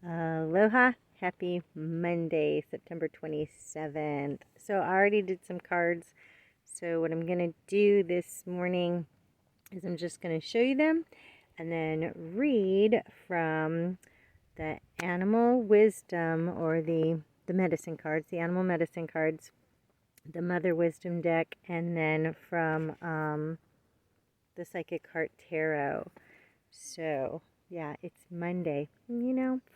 Aloha, happy Monday, September 27th. So I already did some cards. So what I'm going to do this morning is I'm just going to show you them and then read from the animal wisdom or the medicine cards, the animal medicine cards, the mother wisdom deck, and then from the psychic heart tarot. So yeah, it's Monday.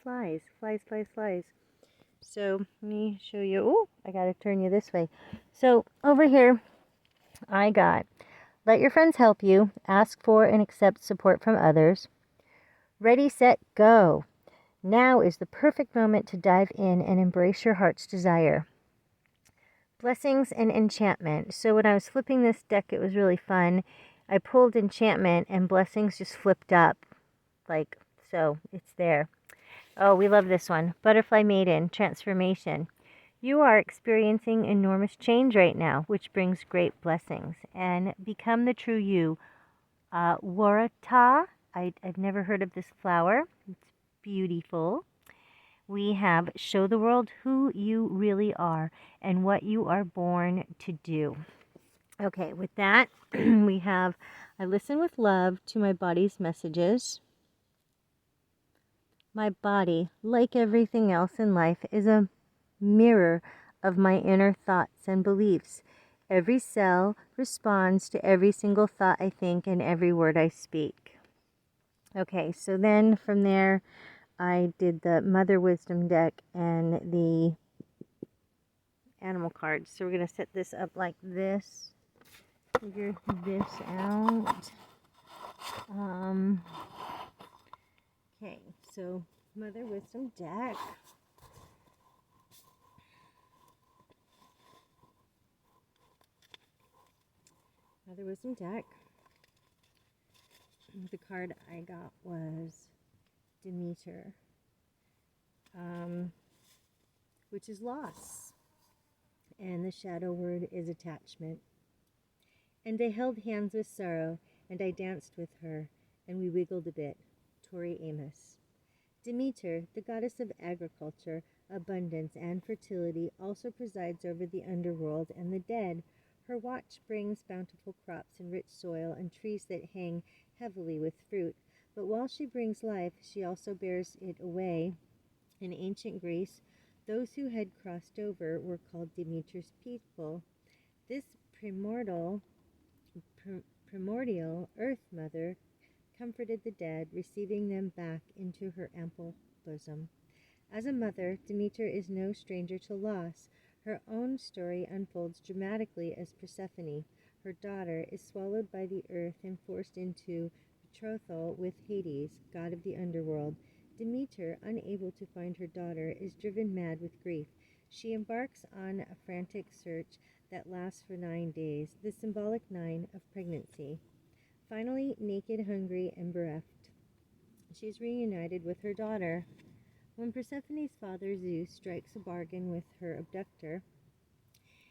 Flies, flies, flies, flies. So let me show you. Oh, I got to turn you this way. So over here, I got let your friends help you, ask for and accept support from others. Ready, set, go. Now is the perfect moment to dive in and embrace your heart's desire. Blessings and enchantment. So when I was flipping this deck, it was really fun. I pulled enchantment and blessings just flipped up. Like, so it's there. Oh, we love this one. Butterfly Maiden, transformation. You are experiencing enormous change right now, which brings great blessings. And become the true you. Warata, I've never heard of this flower. It's beautiful. We have show the world who you really are and what you are born to do. Okay, with that, we have I listen with love to my body's messages. My body, like everything else in life, is a mirror of my inner thoughts and beliefs. Every cell responds to every single thought I think and every word I speak. Okay, so then from there, I did the Mother Wisdom deck and the animal cards. So we're going to set this up like this. Figure this out. Okay, so Mother Wisdom deck. Mother Wisdom deck. The card I got was Demeter, which is loss. And the shadow word is attachment. And I held hands with sorrow, and I danced with her, and we wiggled a bit. Tori Amos. Demeter, the goddess of agriculture, abundance, and fertility, also presides over the underworld and the dead. Her watch brings bountiful crops and rich soil and trees that hang heavily with fruit. But while she brings life, she also bears it away. In ancient Greece, those who had crossed over were called Demeter's people. This primordial Earth Mother comforted the dead, receiving them back into her ample bosom. As a mother, Demeter is no stranger to loss. Her own story unfolds dramatically as Persephone, her daughter, is swallowed by the earth and forced into betrothal with Hades, god of the underworld. Demeter, unable to find her daughter, is driven mad with grief. She embarks on a frantic search that lasts for 9 days, the symbolic 9 of pregnancy. Finally, naked, hungry, and bereft, she is reunited with her daughter. When Persephone's father Zeus strikes a bargain with her abductor,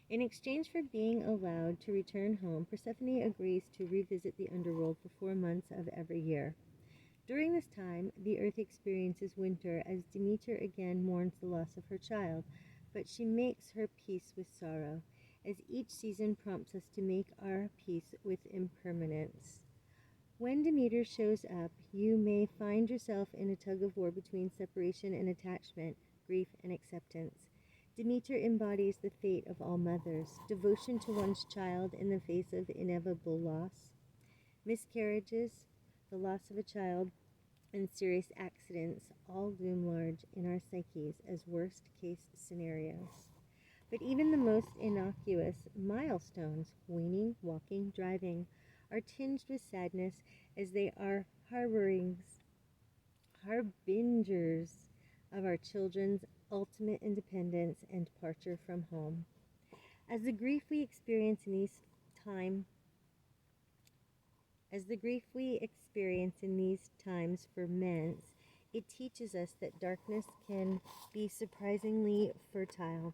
in exchange for being allowed to return home, Persephone agrees to revisit the underworld for 4 months of every year. During this time, the earth experiences winter as Demeter again mourns the loss of her child, but she makes her peace with sorrow, as each season prompts us to make our peace with impermanence. When Demeter shows up, you may find yourself in a tug of war between separation and attachment, grief and acceptance. Demeter embodies the fate of all mothers, devotion to one's child in the face of inevitable loss, miscarriages, the loss of a child, and serious accidents all loom large in our psyches as worst-case scenarios. But even the most innocuous milestones, weaning, walking, driving, are tinged with sadness as they are harbingers of our children's ultimate independence and departure from home. As the grief we experience in these time as the grief we experience in these times ferments, it teaches us that darkness can be surprisingly fertile.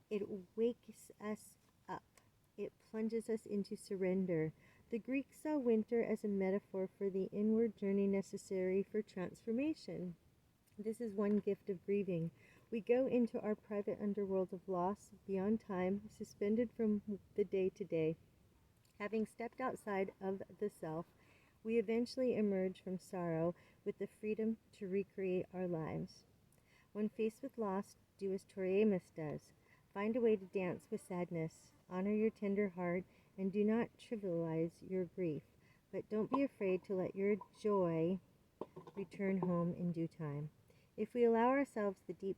It wakes us up. It plunges us into surrender. The Greeks saw winter as a metaphor for the inward journey necessary for transformation. This is one gift of grieving. We go into our private underworld of loss, beyond time, suspended from the day to day. Having stepped outside of the self, we eventually emerge from sorrow with the freedom to recreate our lives. When faced with loss, do as Amos does. Find a way to dance with sadness. Honor your tender heart and do not trivialize your grief. But don't be afraid to let your joy return home in due time. If we allow ourselves the deep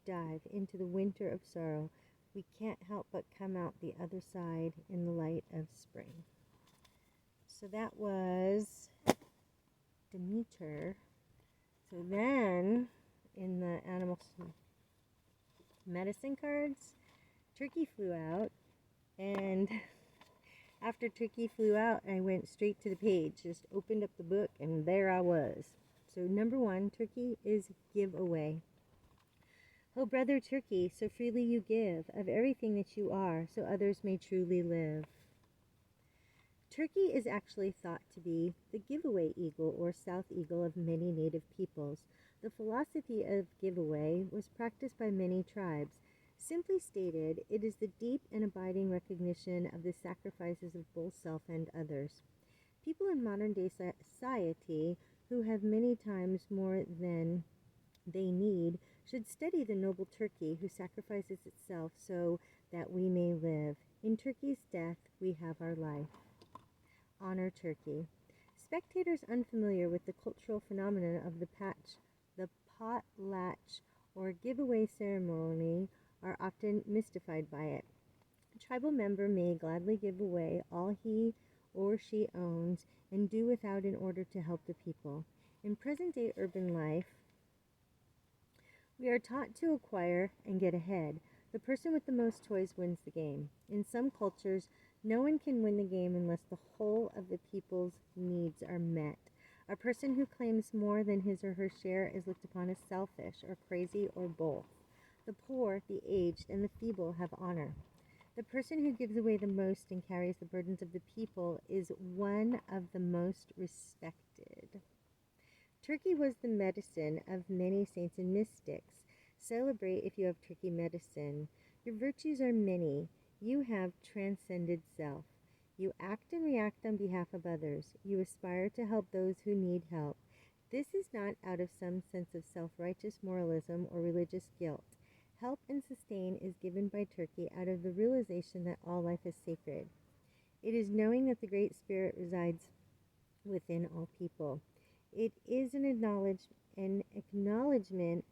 dive into the winter of sorrow, we can't help but come out the other side in the light of spring. So that was Demeter. So then, in the animal medicine cards, Turkey flew out, and after Turkey flew out, I went straight to the page, just opened up the book, and there I was. So number 1, Turkey is giveaway. Oh, brother Turkey, so freely you give of everything that you are, so others may truly live. Turkey is actually thought to be the giveaway eagle or south eagle of many native peoples. The philosophy of giveaway was practiced by many tribes. Simply stated, it is the deep and abiding recognition of the sacrifices of both self and others. People in modern day society who have many times more than they need should study the noble turkey who sacrifices itself so that we may live. In Turkey's death, we have our life. Honor Turkey. Spectators unfamiliar with the cultural phenomenon of the potlatch or giveaway ceremony are often mystified by it. A tribal member may gladly give away all he or she owns and do without in order to help the people. In present-day urban life, we are taught to acquire and get ahead. The person with the most toys wins the game. In some cultures, no one can win the game unless the whole of the people's needs are met. A person who claims more than his or her share is looked upon as selfish or crazy or both. The poor, the aged, and the feeble have honor. The person who gives away the most and carries the burdens of the people is one of the most respected. Turkey was the medicine of many saints and mystics. Celebrate if you have turkey medicine. Your virtues are many. You have transcended self. You act and react on behalf of others. You aspire to help those who need help. This is not out of some sense of self-righteous moralism or religious guilt. Help and sustain is given by Turkey out of the realization that all life is sacred. It is knowing that the Great Spirit resides within all people. It is an acknowledgement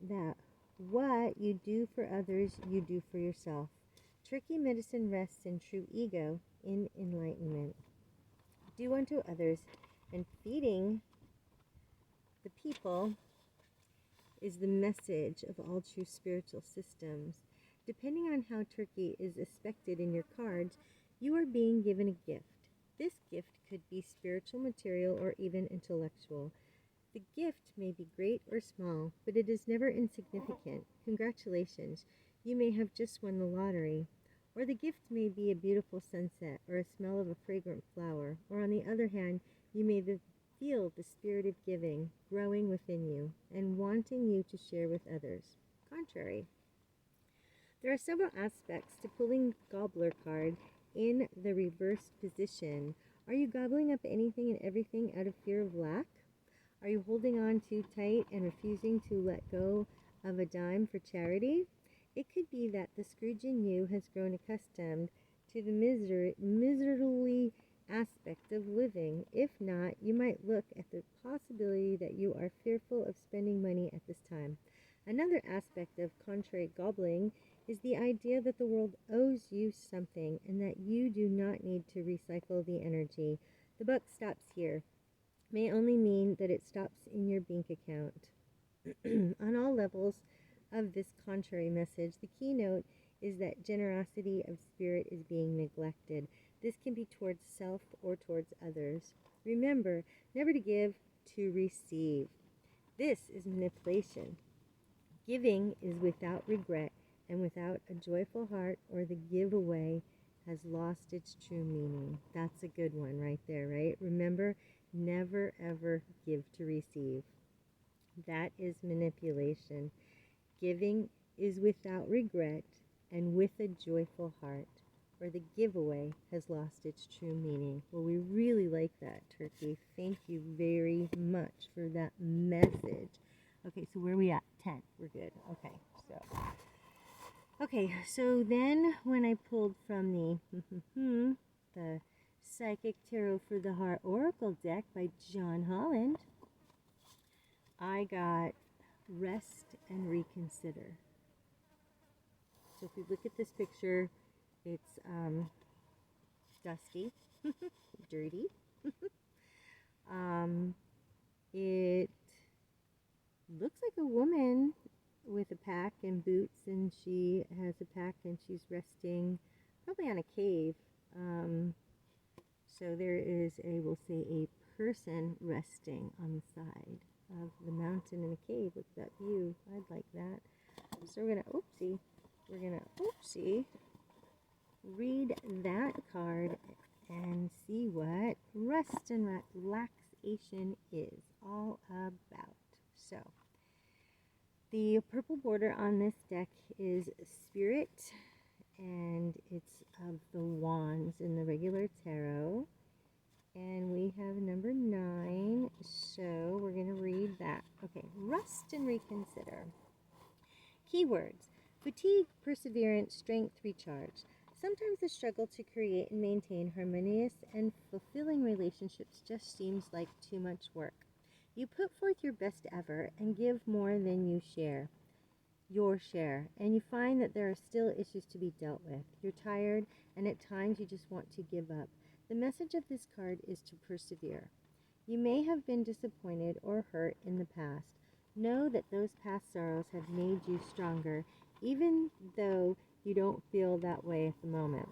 that what you do for others, you do for yourself. Turkey medicine rests in true ego, in enlightenment. Do unto others, and feeding the people is the message of all true spiritual systems. Depending on how Turkey is aspected in your cards, you are being given a gift. This gift could be spiritual, material, or even intellectual. The gift may be great or small, but it is never insignificant. Congratulations, you may have just won the lottery. Or the gift may be a beautiful sunset or a smell of a fragrant flower. Or on the other hand, you may feel the spirit of giving growing within you and wanting you to share with others. Contrary. There are several aspects to pulling the gobbler card in the reverse position. Are you gobbling up anything and everything out of fear of lack? Are you holding on too tight and refusing to let go of a dime for charity? It could be that the Scrooge in you has grown accustomed to the miserly aspect of living. If not, you might look at the possibility that you are fearful of spending money at this time. Another aspect of contrary gobbling is the idea that the world owes you something and that you do not need to recycle the energy. The buck stops here. May only mean that it stops in your bank account. On all levels of this contrary message, the keynote is that generosity of spirit is being neglected. This can be towards self or towards others. Remember, never to give, to receive. This is manipulation. Giving is without regret and without a joyful heart, or the giveaway has lost its true meaning. That's a good one right there, right? Remember, never ever give to receive. That is manipulation. Giving is without regret and with a joyful heart, or the giveaway has lost its true meaning. Well, we really like that, Turkey. Thank you very much for that message. Okay, so where are we at? 10. We're good. So then when I pulled from the Psychic Tarot for the Heart Oracle deck by John Holland, I got Rest and Reconsider. So if we look at this picture, it's dusty, dirty. It looks like a woman with a pack and boots, and she has a pack and she's resting probably on a cave. So there is we'll say a person resting on the side of the mountain in a cave. Look at that view. I'd like that. So we're gonna read that card and see what rest and relaxation is all about. So the purple border on this deck is Spirit, and it's of the wands in the regular tarot. And we have number 9, so we're going to read that. Okay, rest and reconsider. Keywords: fatigue, perseverance, strength, recharge. Sometimes the struggle to create and maintain harmonious and fulfilling relationships just seems like too much work. You put forth your best effort and give more than you share. Your share, and you find that there are still issues to be dealt with. You're tired, and at times you just want to give up. The message of this card is to persevere. You may have been disappointed or hurt in the past. Know that those past sorrows have made you stronger, even though you don't feel that way at the moment.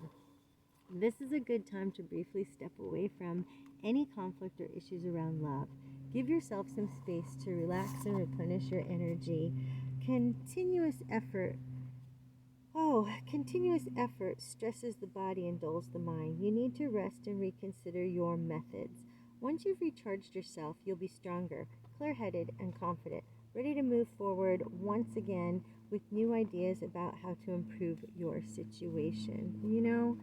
This is a good time to briefly step away from any conflict or issues around love. Give yourself some space to relax and replenish your energy. Continuous effort stresses the body and dulls the mind. You need to rest and reconsider your methods. Once you've recharged yourself, you'll be stronger, clear-headed, and confident, ready to move forward once again with new ideas about how to improve your situation. You know,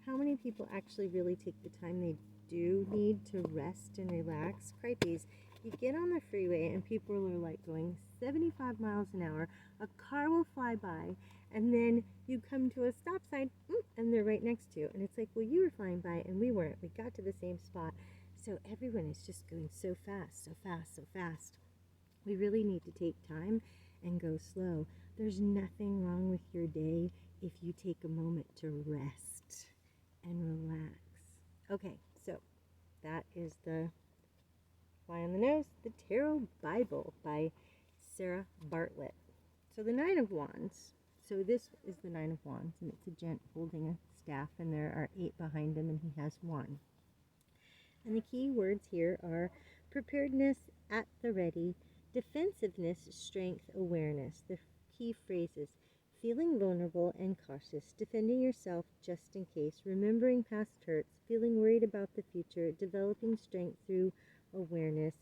how many people actually really take the time they do need to rest and relax? Cripes. You get on the freeway and people are like going 75 miles an hour. A car will fly by, and then you come to a stop sign and they're right next to you. And it's like, well, you were flying by and we weren't. We got to the same spot. So everyone is just going so fast, so fast, so fast. We really need to take time and go slow. There's nothing wrong with your day if you take a moment to rest and relax. Okay, so that is the fly on the nose, the Tarot Bible by Sarah Bartlett. So the Nine of Wands. So this is the Nine of Wands, and it's a gent holding a staff, and there are 8 behind him, and he has 1. And the key words here are preparedness, at the ready, defensiveness, strength, awareness. The key phrases: feeling vulnerable and cautious, defending yourself just in case, remembering past hurts, feeling worried about the future, developing strength through awareness,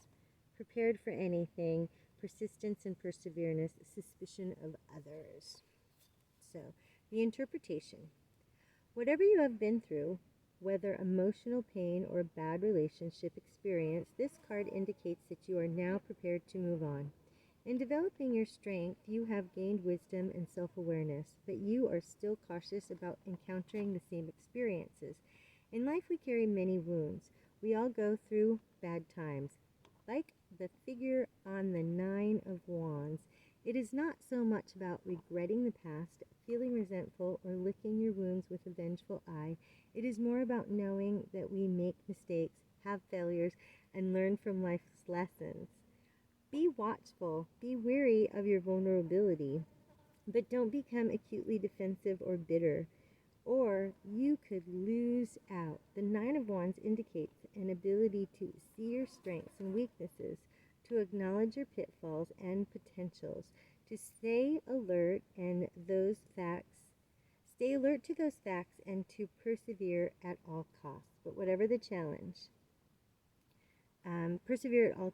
prepared for anything, persistence and perseverance, suspicion of others. So, the interpretation. Whatever you have been through, whether emotional pain or bad relationship experience, this card indicates that you are now prepared to move on. In developing your strength, you have gained wisdom and self-awareness, but you are still cautious about encountering the same experiences. In life, we carry many wounds. We all go through bad times. Like the figure on the Nine of Wands, it is not so much about regretting the past, feeling resentful, or licking your wounds with a vengeful eye. It is more about knowing that we make mistakes, have failures, and learn from life's lessons. Be watchful, be wary of your vulnerability, but don't become acutely defensive or bitter, or you could lose out. The Nine of Wands indicates an ability to see your strengths and weaknesses, to acknowledge your pitfalls and potentials, to stay alert to those facts and to persevere at all costs. But whatever the challenge, Persevere at all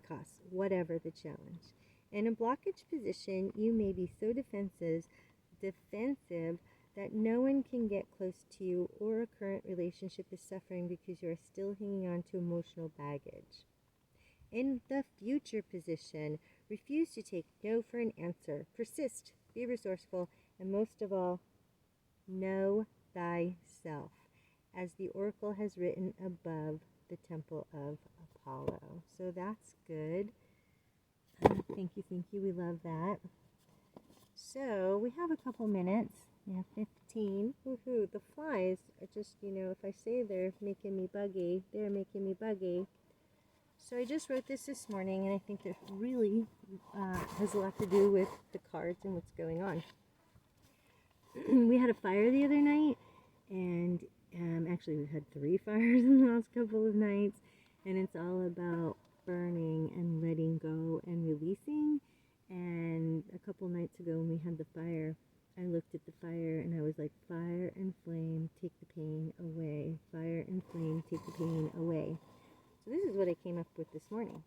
costs, whatever the challenge. In a blockage position, you may be so defensive that no one can get close to you, or a current relationship is suffering because you are still hanging on to emotional baggage. In the future position, refuse to take no for an answer. Persist, be resourceful, and most of all, know thyself, as the oracle has written above the temple of Apollo. So that's good. Thank you, we love that. So we have a couple minutes. We have 15. Woohoo, the flies are just, if I say they're making me buggy, they're making me buggy. So I just wrote this morning, and I think it really has a lot to do with the cards and what's going on. We had a fire the other night, and actually we've had 3 fires in the last couple of nights, and it's all about burning and letting go and releasing. And a couple nights ago when we had the fire, I looked at the fire and I was like, fire and flame, take the pain away. Fire and flame, take the pain away. So this is what I came up with this morning.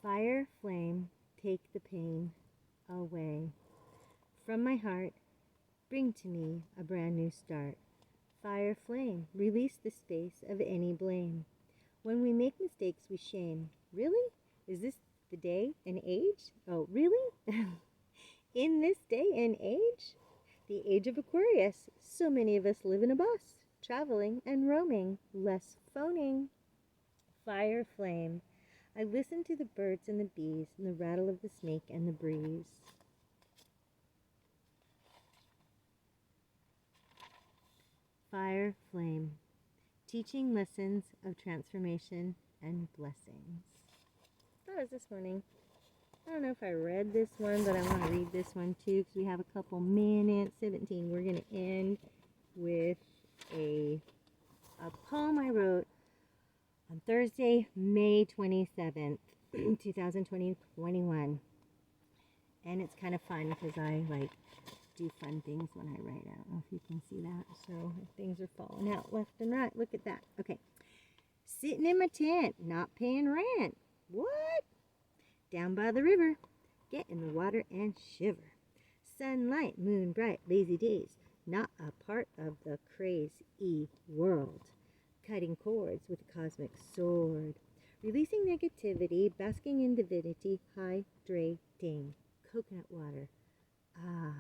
Fire, flame, take the pain away. From my heart, bring to me a brand new start. Fire, flame, release the space of any blame. When we make mistakes, we shame. Really? Is this the day and age? Oh, really? In this day and age? The age of Aquarius. So many of us live in a bus, traveling and roaming, less phoning. Fire, flame. I listen to the birds and the bees and the rattle of the snake and the breeze. Fire, flame. Teaching lessons of transformation and blessings. That was this morning. I don't know if I read this one, but I want to read this one too because we have a couple minutes. 17. We're going to end with a poem I wrote on Thursday, May 27th, 2021. And it's kind of fun because I do fun things when I write. I don't know if you can see that. So things are falling out left and right. Look at that. Okay. Sitting in my tent, not paying rent. What? Down by the river. Get in the water and shiver. Sunlight, moon bright, lazy days. Not a part of the crazy world. Cutting cords with a cosmic sword. Releasing negativity, basking in divinity, hydrating. Coconut water. Ah.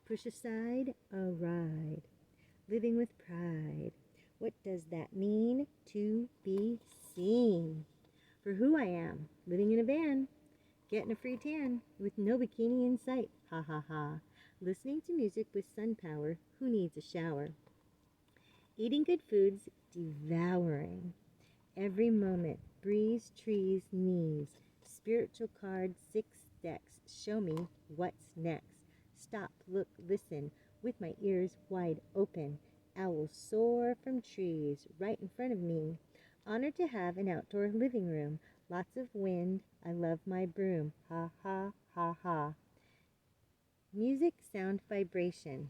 Push aside a ride. Living with pride. What does that mean? To be seen. For who I am. Living in a van. Getting a free tan. With no bikini in sight. Ha ha ha. Listening to music with sun power. Who needs a shower? Eating good foods. Devouring. Every moment. Breeze, trees, knees. Spiritual card, 6 decks. Show me what's next. Stop, look, listen, with my ears wide open. Owls soar from trees right in front of me. Honored to have an outdoor living room. Lots of wind. I love my broom. Ha ha ha ha. Music, sound, vibration.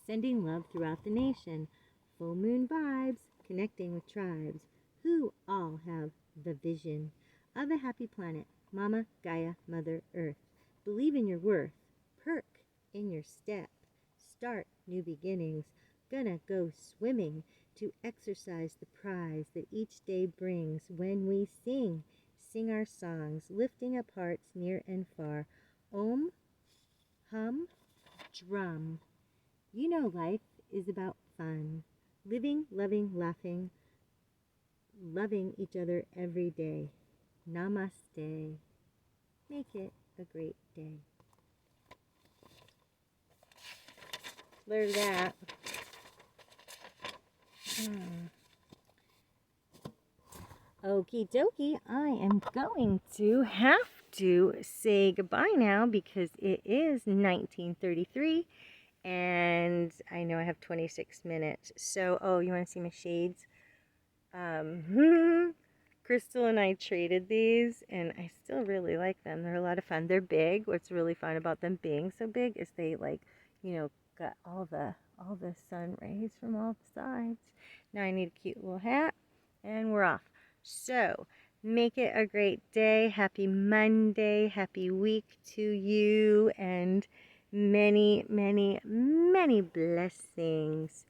Sending love throughout the nation. Full moon vibes. Connecting with tribes who all have the vision of a happy planet. Mama, Gaia, Mother Earth. Believe in your worth. Perk in your step. Start new beginnings. Gonna go swimming to exercise the prize that each day brings when we sing. Sing our songs, lifting up hearts near and far. Om, hum, drum. You know life is about fun. Living, loving, laughing, loving each other every day. Namaste. Make it a great day. There's that. Okie dokie, I am going to have to say goodbye now because it is 19:33 and I know I have 26 minutes. So, you want to see my shades? Crystal and I traded these and I still really like them. They're a lot of fun. They're big. What's really fun about them being so big is they got all the sun rays from all the sides. Now I need a cute little hat. And we're off. So, make it a great day. Happy Monday. Happy week to you. And many, many, many blessings.